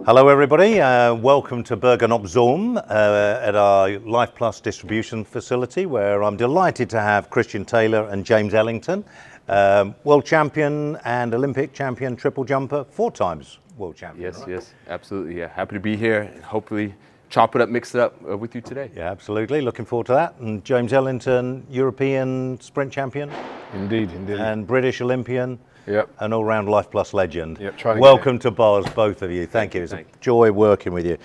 Hello everybody, welcome to Bergen op Zoom at our Lifeplus distribution facility, where I'm delighted to have Christian Taylor and James Ellington, world champion and Olympic champion triple jumper, 4 times world champion. Yes, right? yes, absolutely. Yeah, happy to be here and hopefully chop it up, mix it up with you today. Yeah, absolutely, looking forward to that. And James Ellington, European sprint champion. Indeed, indeed. And British Olympian. Yep. An all-round Lifeplus legend. Yep, trying to Welcome to Bars, both of you. Thank you. It's a Thank you. joy working with you.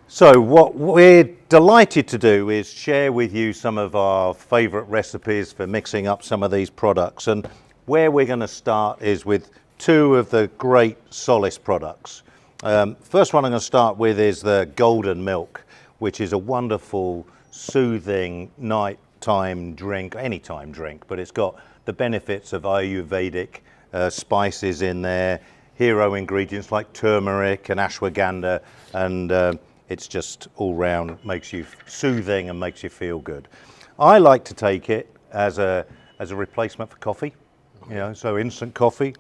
So what we're delighted to do is share with you some of our favourite recipes for mixing up some of these products. And where we're going to start is with 2 of the great Solace products. First one I'm going to start with is the Golden Milk, which is a wonderful, soothing nighttime drink, anytime drink, but it's got the benefits of Ayurvedic spices in there, hero ingredients like turmeric and ashwagandha, and it's just all round makes you soothing and makes you feel good. I like to take it as a replacement for coffee, you know, so instant coffee.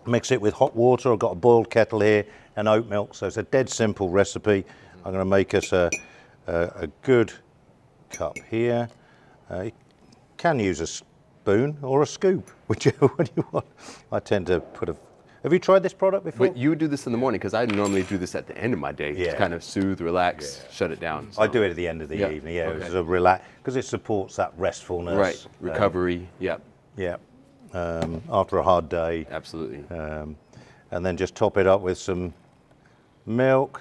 Mix it with hot water. I've got a boiled kettle here and oat milk, so it's a dead simple recipe. I'm going to make us a good cup here. You can use a spoon or a scoop, whichever one you want. I tend to put a... Have you tried this product before? But you do this in the morning because I normally do this at the end of my day to kind of soothe, relax, shut it down. So. I do it at the end of the evening, yeah, Okay. it's a relax, because it supports that restfulness. Right, recovery, yep. Yeah, after a hard day. Absolutely. And then just top it up with some milk.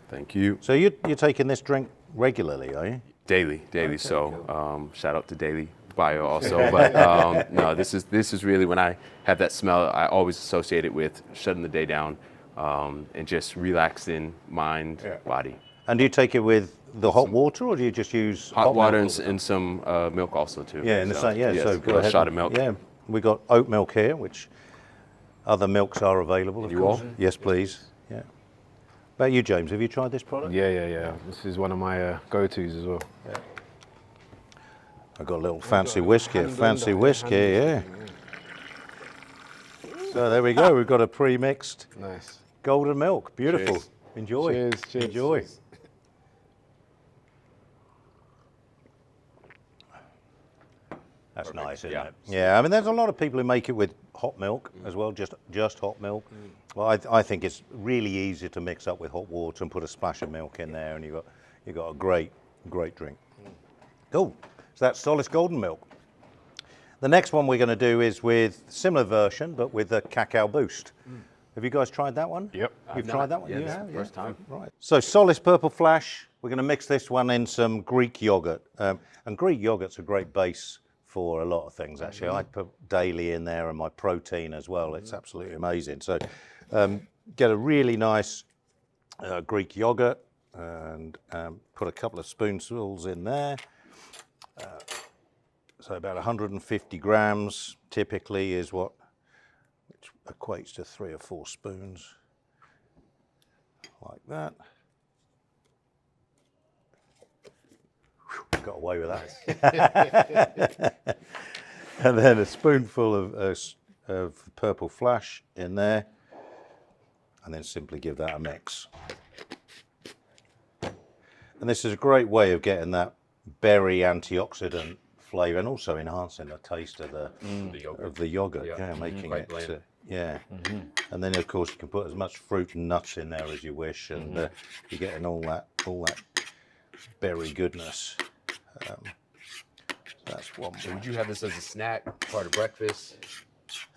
Thank you. So you're taking this drink regularly, are you? Daily. Okay, so shout out to Daily Bio also. But no, this is really when I have that smell, I always associate it with shutting the day down and just relaxing mind, body. And do you take it with the hot water, or do you just use Hot water milk? and some milk also too. Yeah, in the same. Yeah, yes, so go a ahead. shot of milk. Yeah, we got oat milk here, which other milks are available. Of You course. all? Yes, please. Yeah. About you, James, have you tried this product? Yeah. This is one of my go-tos as well. I've got a little fancy whiskey, yeah. So there we go. We've got a pre-mixed Nice. golden milk. Beautiful. Cheers. Enjoy. Cheers. Enjoy. That's nice, isn't it? Yeah, I mean, there's a lot of people who make it with hot milk as well, just hot milk. Well, I think it's really easy to mix up with hot water and put a splash of milk in there, and you've got a great drink. Cool. So that's Solace Golden Milk. The next one we're going to do is with similar version, but with the Cacao Boost. Have you guys tried that one? Yep. You've tried that one? Yeah, You this have? is the first time. Right. So Solace Purple Flash, we're going to mix this one in some Greek yogurt. And Greek yogurt's a great base for a lot of things, actually. I put daily in there and my protein as well. It's absolutely amazing. So get a really nice Greek yogurt and put a couple of spoonfuls in there. So about 150 grams typically is which equates to 3 or 4 spoons, like that. Whew, got away with that. And then a spoonful of Purple Flash in there, and then simply give that a mix. And this is a great way of getting that berry antioxidant flavour and also enhancing the taste of the yogurt. Yeah, making it and then of course you can put as much fruit and nuts in there as you wish, and you're getting all that berry goodness. That's one. So would you have this as a snack, part of breakfast?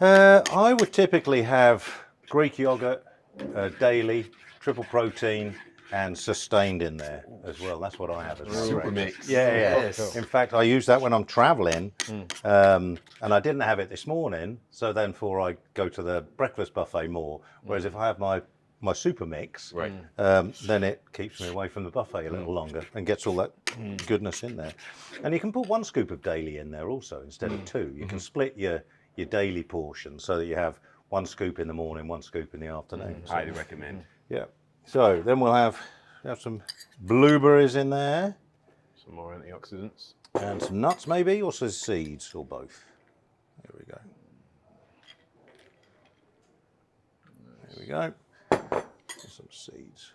I would typically have Greek yogurt daily, triple protein, and sustained in there as well. That's what I have as well. Super mix. Yeah. Yes. In fact, I use that when I'm traveling, and I didn't have it this morning, so then before I go to the breakfast buffet more, whereas if I have my super mix, then it keeps me away from the buffet a little longer and gets all that goodness in there. And you can put 1 scoop of daily in there also instead of 2. You can split your daily portion so that you have 1 scoop in the morning, 1 scoop in the afternoon. So, Highly recommend. yeah. So then we'll have some blueberries in there. Some more antioxidants. And some nuts maybe, or some seeds, or both. There we go. There we go. some seeds.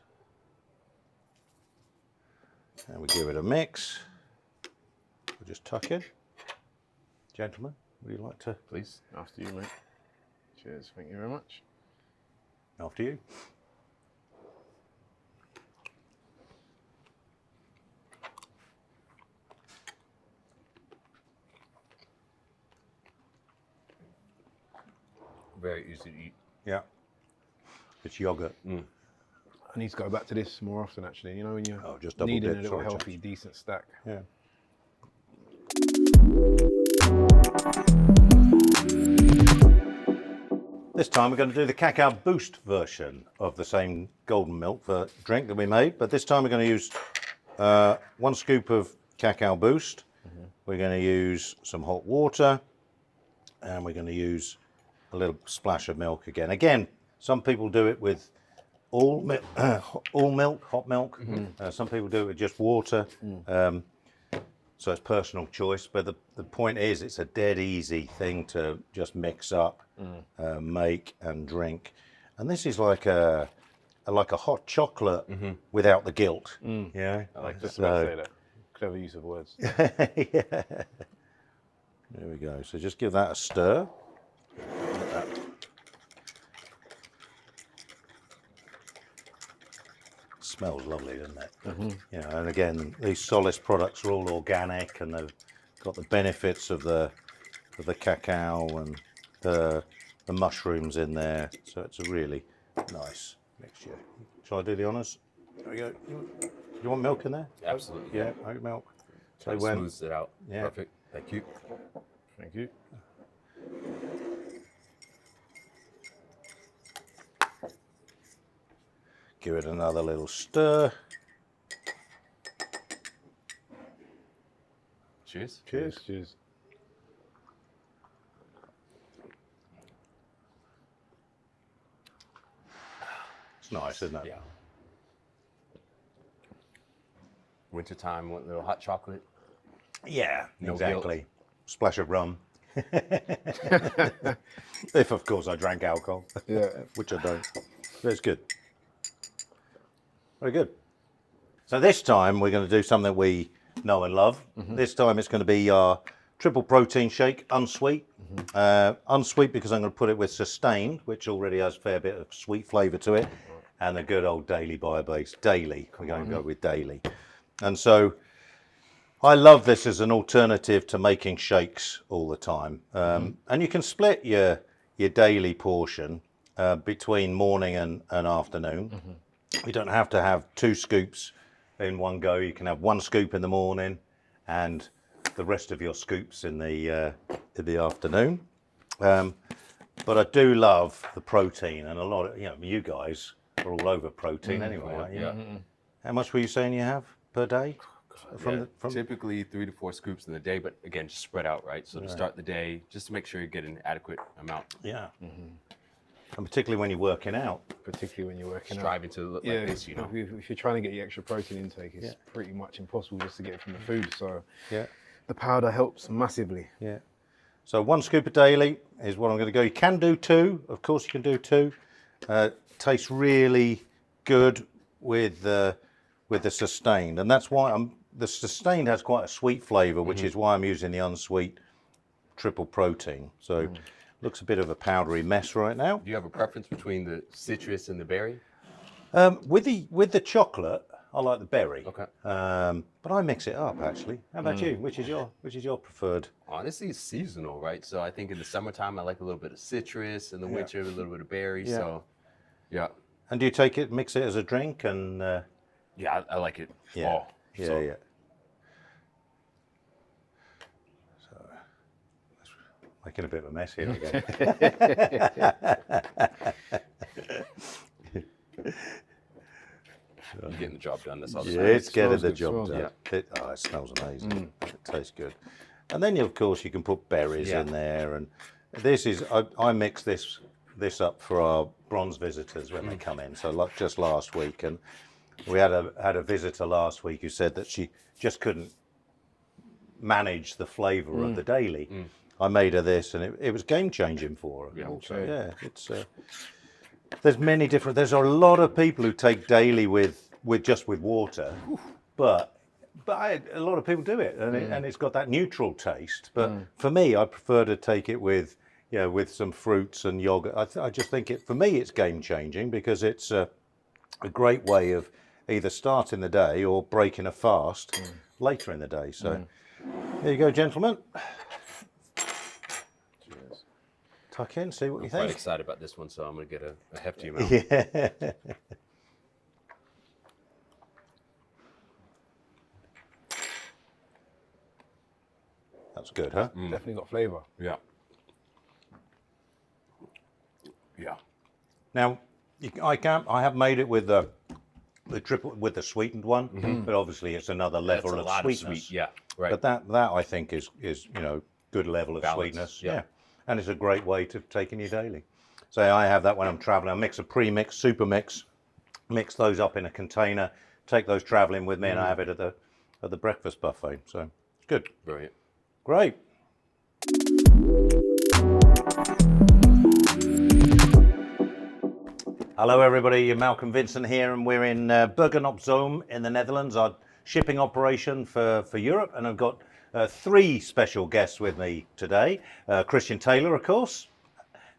And we give it a mix. We'll just tuck in. Gentlemen, would you like to? Please. After you, mate. Cheers. Thank you very much. After you. Very easy to eat. Yeah. It's yogurt. I need to go back to this more often, actually. You know, when you're Just double needing dip. a little Sorry, healthy, chaps. decent stack. Yeah. This time we're going to do the Cacao Boost version of the same golden milk drink that we made, but this time we're going to use 1 scoop of Cacao Boost. We're going to use some hot water, and we're going to use a little splash of milk again. Again, some people do it with all milk, hot milk. Some people do it with just water. So it's personal choice, but the point is it's a dead easy thing to just mix up, make and drink. And this is like a hot chocolate without the guilt. Yeah, I like just about to say that. Clever use of words. Yeah. There we go. So just give that a stir. Smells lovely, doesn't it? You know, and again, these Solace products are all organic, and they've got the benefits of the cacao and the mushrooms in there. So it's a really nice mixture. Shall I do the honours? There we go. You want milk in there? Absolutely. Yeah, oat milk. So Kind of smooths it out. Yeah. Perfect. Thank you. Thank you. Give it another little stir. Cheers. Cheers. Cheers. It's nice, isn't it? Yeah. Wintertime, want a little hot chocolate. Yeah, No exactly. Splash of rum. If, of course, I drank alcohol. Yeah. Which I don't. But it's good. Very good. So this time we're going to do something we know and love. This time it's going to be our triple protein shake, unsweet. Unsweet because I'm going to put it with Sustained, which already has a fair bit of sweet flavour to it, and the good old Daily Bio-Base. Daily, we're going to go with Daily. And so I love this as an alternative to making shakes all the time. And you can split your daily portion between morning and afternoon. You don't have to have 2 scoops in one go. You can have 1 scoop in the morning and the rest of your scoops in the afternoon. But I do love the protein, and a lot of you guys are all over protein anyway, aren't you? Yeah. How much were you saying you have per day? Yeah, typically 3 to 4 scoops in the day, but again, just spread out, right? So to start the day, just to make sure you get an adequate amount. Yeah. And particularly when you're working out. Particularly when you're working out. Striving to look like this, you know. If you're trying to get your extra protein intake, it's pretty much impossible just to get it from the food. So Yeah. the powder helps massively. Yeah. So 1 scoop a daily is what I'm going to go. You can do 2. Of course you can do 2. Tastes really good with the Sustained. And that's why the Sustained has quite a sweet flavour, which is why I'm using the unsweet triple protein. So looks a bit of a powdery mess right now. Do you have a preference between the citrus and the berry? With the chocolate, I like the berry. Okay. But I mix it up actually. How about you? Which is your preferred? Honestly, it's seasonal, right? So I think in the summertime, I like a little bit of citrus. In the winter, a little bit of berry. Yeah. So, yeah. And do you mix it as a drink and? Yeah, I like it Yeah. raw. Yeah, So, yeah. So, making a bit of a mess here again. You're getting the job done. That's all. Yeah, it's getting smells the good, job smells done. good. It smells amazing. It tastes good. And then, of course, you can put berries in there. And this is, I mix this up for our bronze visitors when they come in. So like just last week, and we had a visitor last week who said that she just couldn't manage the flavour of the daily. I made her this, and it was game changing for her. Yeah. So, yeah, it's there's many different. There's a lot of people who take daily with just with water, but a lot of people do it, and it's got that neutral taste. But for me, I prefer to take it with with some fruits and yogurt. I just think for me it's game changing because it's a great way of either starting the day or breaking a fast later in the day. So there you go, gentlemen. Cheers. Tuck in, see what you I'm quite think. excited about this one, so I'm going to get a hefty amount. Yeah. That's good, huh? Definitely got flavour. Yeah. Yeah. Now, I have made it with the triple with the sweetened one, but obviously it's another level That's a of lot sweetness. of sweet. Yeah. Right. But that I think is good level of Balance, sweetness. yeah. Yeah, and it's a great way to take in your daily. So I have that when I'm traveling. I mix a pre-mix, super mix, mix those up in a container, take those traveling with me, and I have it at the breakfast buffet. So it's good. Brilliant. Great. Hello everybody, Malcolm Vincent here, and we're in Bergen op Zoom in the Netherlands, our shipping operation for Europe, and I've got three special guests with me today. Christian Taylor, of course,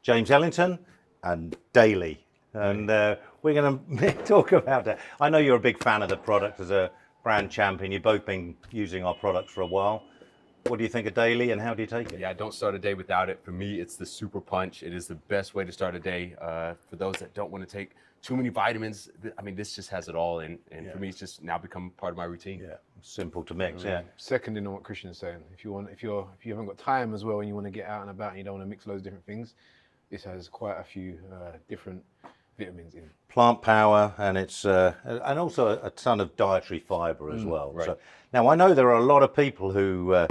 James Ellington, and Daly. And we're going to talk about that. I know you're a big fan of the product as a brand champion. You've both been using our products for a while. What do you think of Daily, and how do you take it? Yeah, don't start a day without it. For me, it's the super punch. It is the best way to start a day. For those that don't want to take too many vitamins, I mean, this just has it all. And for me, it's just now become part of my routine. Yeah, simple to mix. Yeah. Seconding on what Christian's saying, if you haven't got time as well and you want to get out and about and you don't want to mix loads of different things, this has quite a few different vitamins in. Plant power, and it's and also a ton of dietary fibre as well. right. So now I know there are a lot of people who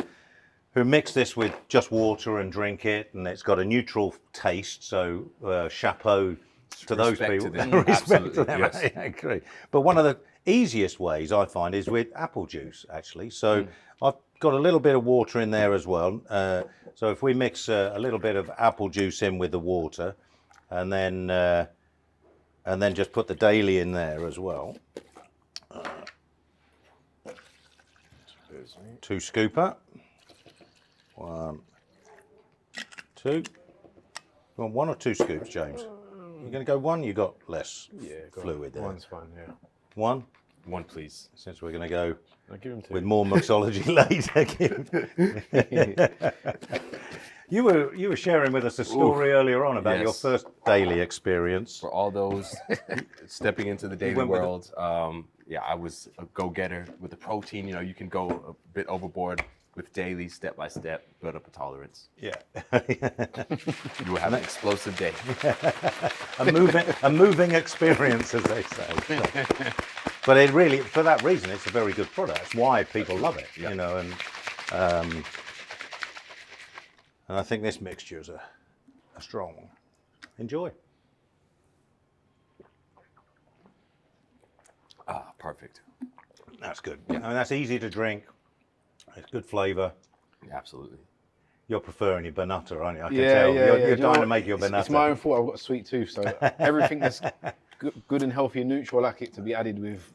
mix this with just water and drink it, and it's got a neutral taste. So chapeau to those Respect people. to them. Respect Absolutely, to them. yes. I agree. But one of the easiest ways I find is with apple juice, actually. So I've got a little bit of water in there as well. So if we mix a little bit of apple juice in with the water, and then just put the Daily in there as well. 2 scooper. 1, 2. You want 1 or 2 scoops, James? You're going to go 1. You got less fluid there. One's fine, yeah. 1. 1, please. Since we're going to go I'll give him 2. with more mixology later. You were sharing with us a story earlier on about your Yes. first Daily experience. For all those stepping into the daily went with world, I was a go-getter with the protein. You can go a bit overboard with daily, step by step, build up a tolerance. Yeah. You will have an explosive day. a moving experience, as they say. But it really, for that reason, it's a very good product. That's why people love it, Yeah. And I think this mixture is a strong one. Enjoy. Ah, perfect. That's good. I mean, that's easy to drink. It's good flavour. Absolutely. You're preferring your Banutta, aren't you? I can Yeah, tell. yeah, You're yeah. dying to make your Banutta. It's my own fault. I've got a sweet tooth, so everything that's good and healthy and neutral, I like it to be added with.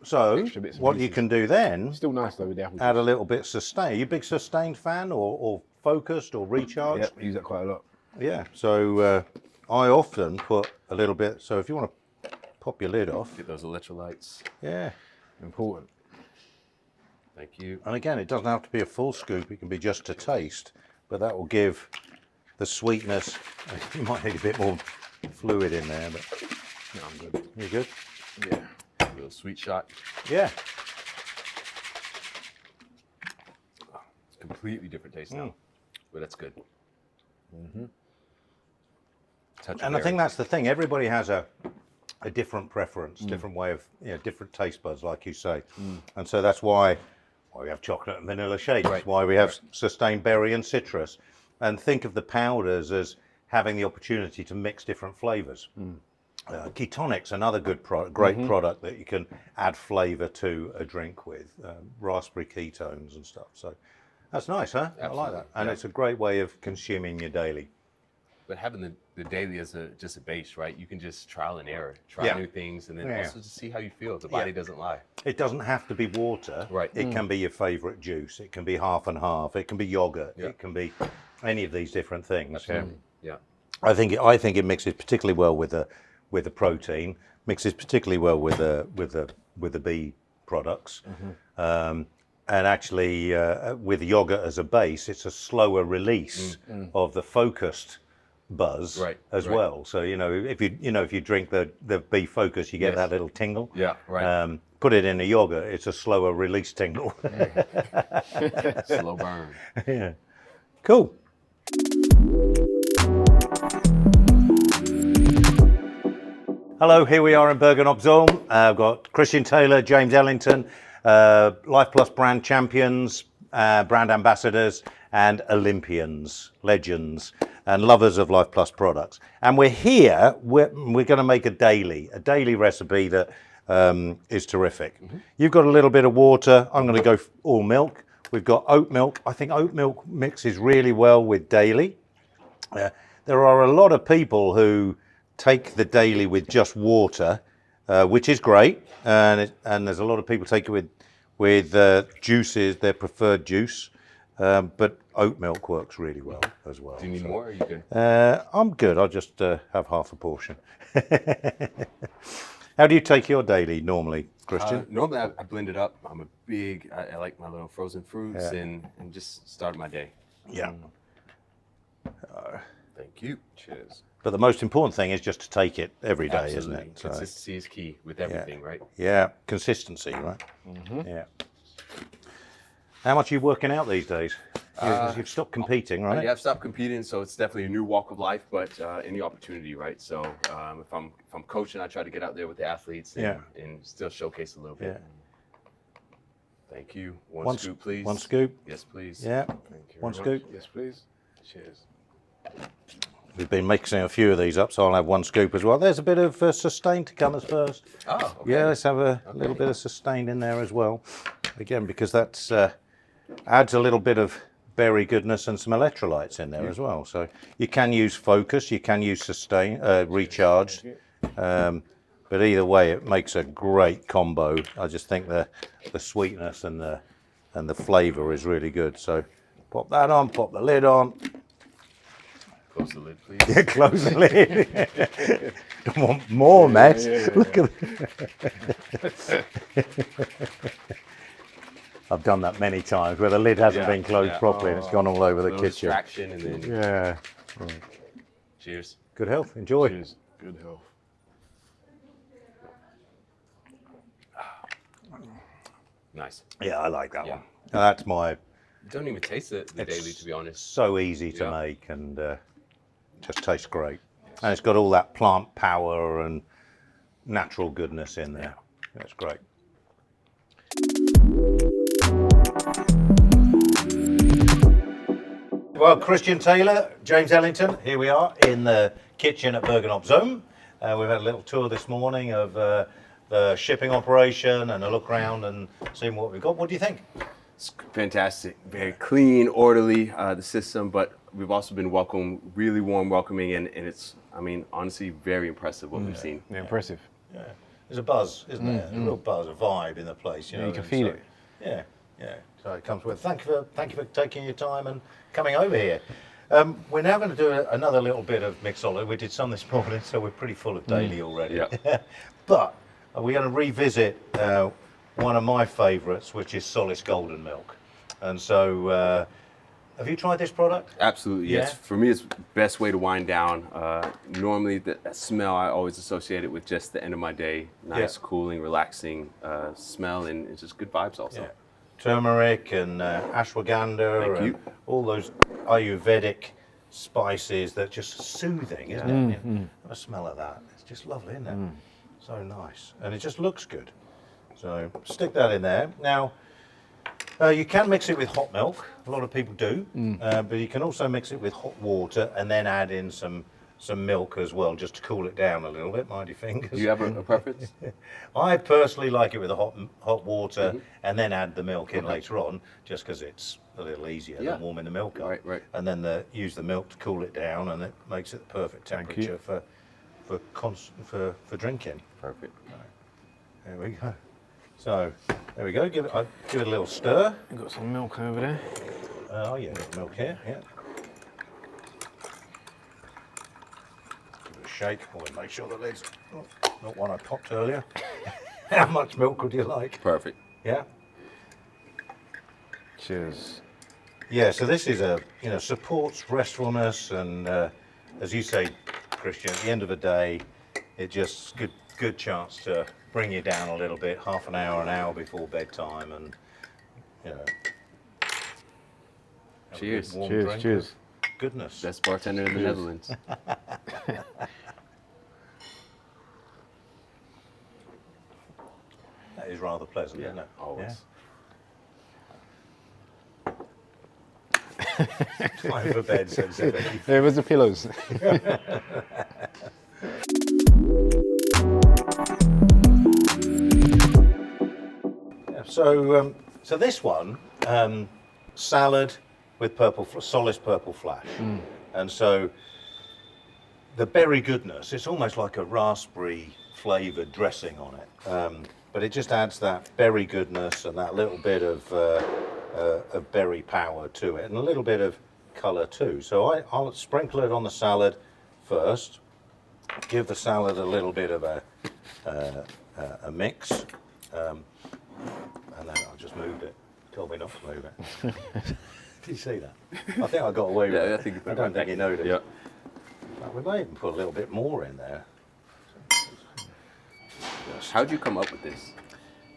So, extra bits and what you pieces. can do then, Still nice though with the apple add a juice. little bit sustained. Are you a big sustained fan or focused or recharged? Yeah, I use that quite a lot. Yeah, so I often put a little bit, so if you want to pop your lid off, Get those electrolytes. yeah. Important. Thank you. And again, it doesn't have to be a full scoop, it can be just to taste, but that will give the sweetness. You might need a bit more fluid in there, but Yeah, I'm good. you good? Yeah. A little sweet shot. Yeah. Completely different taste now, but that's good. Touch of And I think berry. that's the thing, everybody has a different preference, different way of, different taste buds, like you say. And so that's why we have chocolate and vanilla shakes, why we have sustained berry and citrus. And think of the powders as having the opportunity to mix different flavors. Ketonic's another good great product that you can add flavor to a drink with, raspberry ketones and stuff. So that's nice, huh? I like Absolutely, that. And yeah. it's a great way of consuming your daily. But having the daily as just a base, right? You can just trial and error, try Yeah. new things, and then Yeah. also just see how you feel. The body doesn't lie. It doesn't have to be water. Right. It can be your favorite juice. It can be half and half. It can be yogurt. Yeah. It can be any of these different things. Yeah. I think it mixes particularly well with the protein. Mixes particularly well with the bee products. And actually, with yogurt as a base, it's a slower release of the focused buzz as well. So if you drink the bee focus, you get that little tingle. Yeah. Right. Put it in a yogurt, it's a slower release tingle. Slow burn. Yeah. Cool. Hello, here we are in Bergen-op-Zoom. I've got Christian Taylor, James Ellington, Lifeplus brand champions, brand ambassadors, and Olympians, legends, and lovers of Lifeplus products. And we're here, we're going to make a daily recipe that is terrific. You've got a little bit of water. I'm going to go all milk. We've got oat milk. I think oat milk mixes really well with daily. There are a lot of people who take the daily with just water, which is great, and there's a lot of people take it with juices, their preferred juice, but oat milk works really well as well. Do you need more? Or are you good? I'm good. I'll just have half a portion. How do you take your daily normally, Christian? Normally I blend it up. I like my little frozen fruits and just start my day. Yeah. Thank you. Cheers. But the most important thing is just to take it every day, Absolutely. isn't it? So, Consistency is key with everything, right? yeah, consistency, right? Yeah. How much are you working out these days? You've stopped competing, right? Yeah, I've stopped competing, so it's definitely a new walk of life, but any opportunity, right? So if I'm coaching, I try to get out there with the athletes and still showcase a little bit. Yeah. Thank you. One scoop, please. One scoop. Yes, please. Yeah. Thank you One very much. scoop. Yes, please. Cheers. We've been mixing a few of these up, so I'll have one scoop as well. There's a bit of sustained to come as first. Oh, okay. Yeah, let's have a little bit of sustained in there as well. Again, because that's adds a little bit of berry goodness and some electrolytes in there as well. So you can use focus, you can use sustain, recharged, but either way, it makes a great combo. I just think the sweetness and the flavour is really good. So pop that on, pop the lid on. Close the lid, please. Yeah, close the lid. Don't want more mess. Look at I've done that many times where the lid hasn't been closed properly and it's gone all over the kitchen. Distraction and then Yeah. cheers. Good health. Enjoy. Cheers. Good health. Nice. Yeah, I like that Yeah. one. That's my Don't even taste the daily, to be honest. so easy to Yeah. make and just tastes great. And it's got all that plant power and natural goodness in there. That's great. Well, Christian Taylor, James Ellington, here we are in the kitchen at Bergen-op-Zoom. We've had a little tour this morning of the shipping operation and a look around and seeing what we've got. What do you think? It's fantastic, very clean, orderly, the system, but we've also been really warm welcoming, and it's, I mean, honestly, very impressive what we've seen. Yeah, impressive. Yeah. There's a buzz, isn't there? A real buzz, a vibe in the place. You know, you can and feel so- it. Yeah, yeah. So it comes with. Thank you for taking your time and coming over here. We're now going to do another little bit of mixology. We did some this morning, so we're pretty full of daily already. Yeah. But we're going to revisit one of my favourites, which is Solace Golden Milk. And so, have you tried this product? Absolutely, yes. Yeah? For me, it's the best way to wind down. Normally, that smell I always associate it with just the end of my day. Nice, cooling, relaxing smell, and it's just good vibes also. Yeah. Turmeric and ashwagandha Thank and you. all those Ayurvedic spices that just soothing, isn't it? I mean, have a smell of that. It's just lovely, isn't it? So nice. And it just looks good. So stick that in there. Now, you can mix it with hot milk. A lot of people do. But you can also mix it with hot water and then add in some some milk as well, just to cool it down a little bit. Mind your fingers. Do you have a preference? I personally like it with the hot water, and then add the milk in later on, just because it's a little easier than warming the milk up. Right. And then use the milk to cool it down, and it makes it the perfect temperature for drinking. Perfect. There we go. So there we go. Give it a little stir. We've got some milk over there. Oh yeah, milk here. Yeah. Give it a shake. Always make sure the lid's not one I popped earlier. How much milk would you like? Perfect. Yeah. Cheers. Yeah. So this is supports restfulness, and as you say, Christian, at the end of the day, it just good chance to bring you down a little bit, half an hour before bedtime, and have a Cheers. good warm Cheers. drink Cheers. of goodness. Best bartender in the Netherlands. That is rather pleasant, isn't it? Always. Yeah. Time for bed, says Eddie. There was the pillows. So this one, salad with Solace purple flash, and so the berry goodness. It's almost like a raspberry flavoured dressing on it, but it just adds that berry goodness and that little bit of berry power to it, and a little bit of colour too. So I'll sprinkle it on the salad first. Give the salad a little bit of a mix. And then I just moved it. Told me not to move it. Did you see that? I think I got away with it. I think you put I it don't right think back. you noticed. Yeah. But we may even put a little bit more in there. How'd you come up with this?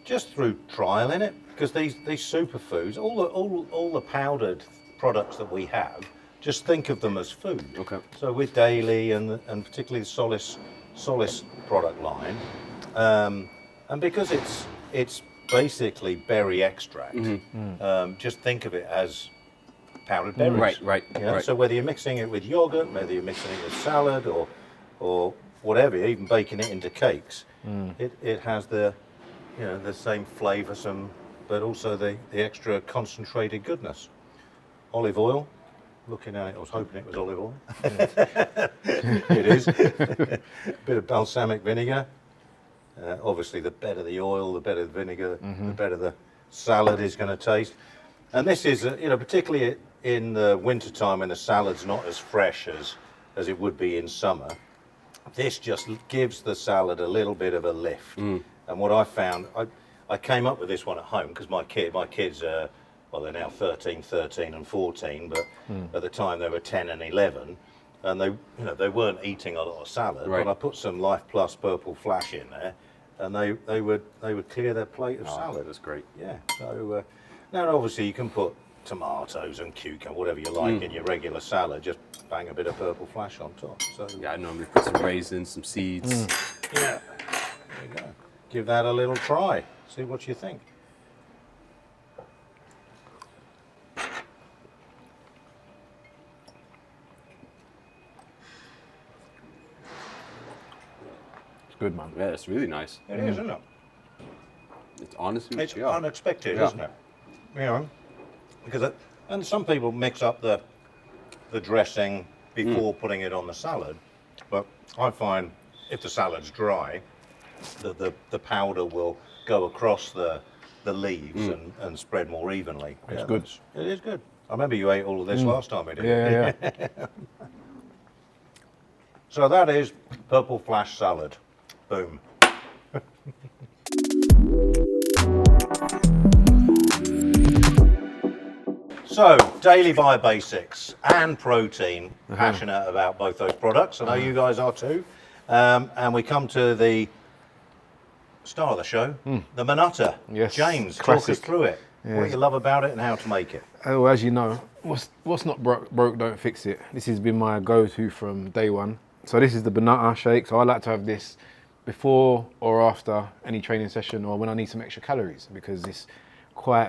Just through trial in it, because these superfoods, all the powdered products that we have, just think of them as food. Okay. So with Daily and particularly the Solace product line, and because it's basically berry extract, just think of it as powdered berries. Right. So whether you're mixing it with yogurt, whether you're mixing it with salad or whatever, even baking it into cakes, it has the same flavoursome, but also the extra concentrated goodness. Olive oil. Looking at it, I was hoping it was olive oil. It is. A bit of balsamic vinegar. Obviously, the better the oil, the better the vinegar, the better the salad is going to taste. And this is, particularly in the winter time when the salad's not as fresh as it would be in summer, this just gives the salad a little bit of a lift. And what I found, I came up with this one at home because my kids are, well, they're now 13 and 14, but at the time they were 10 and 11, and they weren't eating a lot of salad. Right. But I put some Lifeplus Purple Flash in there, and they would clear their plate of salad. That's great. Yeah. So now obviously you can put tomatoes and cucumber, whatever you like, in your regular salad. Just bang a bit of Purple Flash on top. So Yeah, I normally put some raisins, some seeds. yeah, there you go. Give that a little try. See what you think. Good, man. Yeah, it's really nice. It is, isn't it? It's honestly, It's unexpected, isn't it? Because and some people mix up the dressing before putting it on the salad, but I find if the salad's dry, the powder will go across the leaves and spread more evenly. It's good. It is good. I remember you ate all of this last time we did. Yeah. So that is Purple Flash salad. Boom. So, Daily Biobasics and protein, passionate about both those products. I know you guys are too. And we come to the star of the show, the Manutta. Yes, James, talk classic. us through it. What you love about it and how to make it. Oh, as you know, what's not broke, don't fix it. This has been my go-to from day one. So this is the Banana shake. So I like to have this before or after any training session, or when I need some extra calories, because it's quite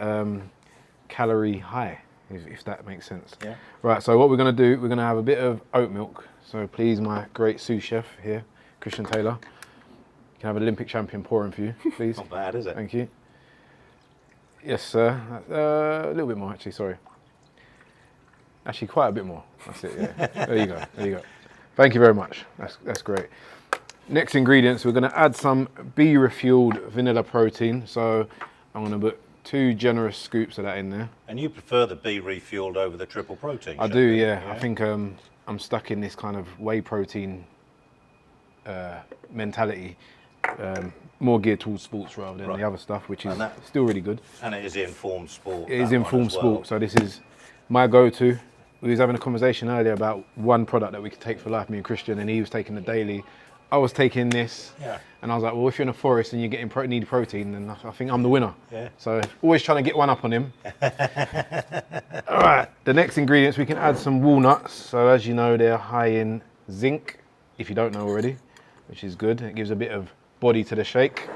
calorie high, if that makes sense. Yeah. Right, so what we're gonna do, we're gonna have a bit of oat milk. So please, my great sous chef here, Christian Taylor. You can have an Olympic champion pouring for you, please. Not bad, is it? Thank you. Yes, sir. A little bit more, actually, sorry. Actually, quite a bit more. That's it, yeah. There you go, there you go. Thank you very much. That's great. Next ingredients, we're gonna add some bee refueled vanilla protein. So I'm gonna put 2 generous scoops of that in there. And you prefer the bee refueled over the triple protein? I do, yeah. I think I'm stuck in this kind of whey protein mentality, more geared towards sports rather than the other stuff, which is still really good. And it is informed sport. It is informed sport, so this is my go-to. We was having a conversation earlier about one product that we could take for life, me and Christian, and he was taking the daily. I was taking this, and I was like, well, if you're in a forest and you're getting need protein, then I think I'm the winner. Yeah. So always trying to get one up on him. All right, the next ingredients, we can add some walnuts. So as you know, they're high in zinc, if you don't know already, which is good. It gives a bit of body to the shake.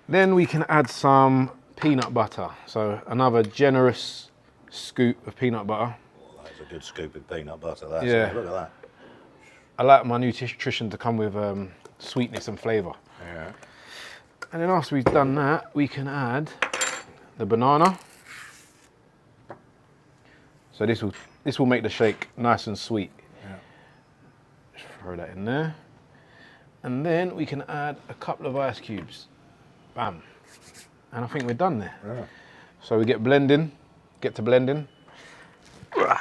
Then we can add some peanut butter. So another generous scoop of peanut butter. Well, that's a good scoop of peanut butter. That's Yeah. Look at that. I like my nutrition to come with sweetness and flavour. Yeah. And then after we've done that, we can add the banana. So this will make the shake nice and sweet. Yeah. Just throw that in there. And then we can add a couple of ice cubes. Bam. And I think we're done there. Yeah. So we get to blending. There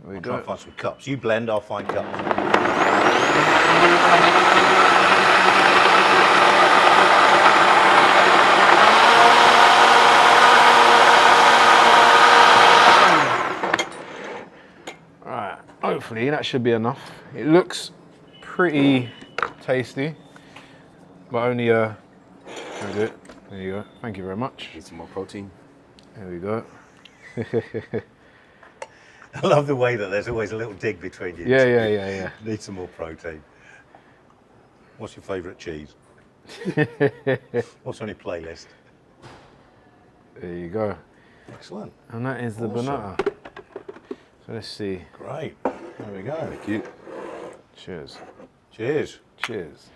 we I'll go. try and find some cups. You blend, I'll find cups. Right, hopefully that should be enough. It looks pretty tasty, but only there we go. There you go. Thank you very much. Need some more protein. There we go. I love the way that there's always a little dig between you. Yeah. Need some more protein. What's your favourite cheese? What's on your playlist? There you go. Excellent. And that is the Awesome. banana. So let's see. Great. There we go. Thank you. Cheers. Cheers. Cheers.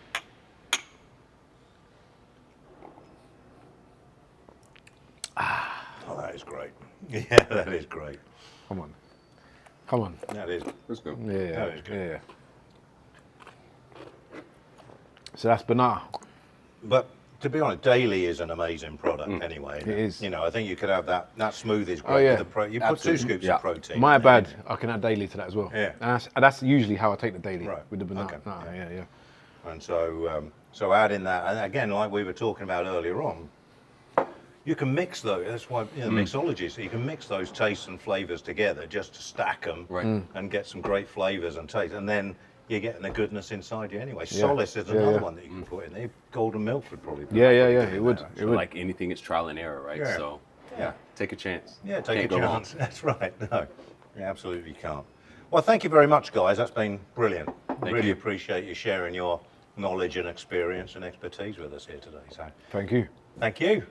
Oh, that is great. Yeah, that is great. Come on. Come on. That is. Let's go. Yeah. That is good. Yeah. So that's banana. But to be honest, daily is an amazing product anyway. It is. You know, I think you could have that. That smoothie's great. Oh, yeah. With the you put 2 scoops of protein. My in bad. there. I can add daily to that as well. Yeah. And that's usually how I take the daily Right. with the banana. Okay. No, yeah. And so, so adding that, and again, like we were talking about earlier on, you can mix those. That's why mixology. So you can mix those tastes and flavors together just to stack them and get some great flavors and taste, and then you're getting the goodness inside you anyway. Solace is another one that you can put in there. Golden milk would probably. Be Yeah. It would. that, It would. Like anything, it's trial and error, right? Yeah. So Yeah. take a chance. Yeah, take Can't a go wrong. chance. That's right. No, you absolutely can't. Well, thank you very much, guys. That's been brilliant. Really you. appreciate you sharing your knowledge and experience and expertise with us here today. So, Thank you. thank you.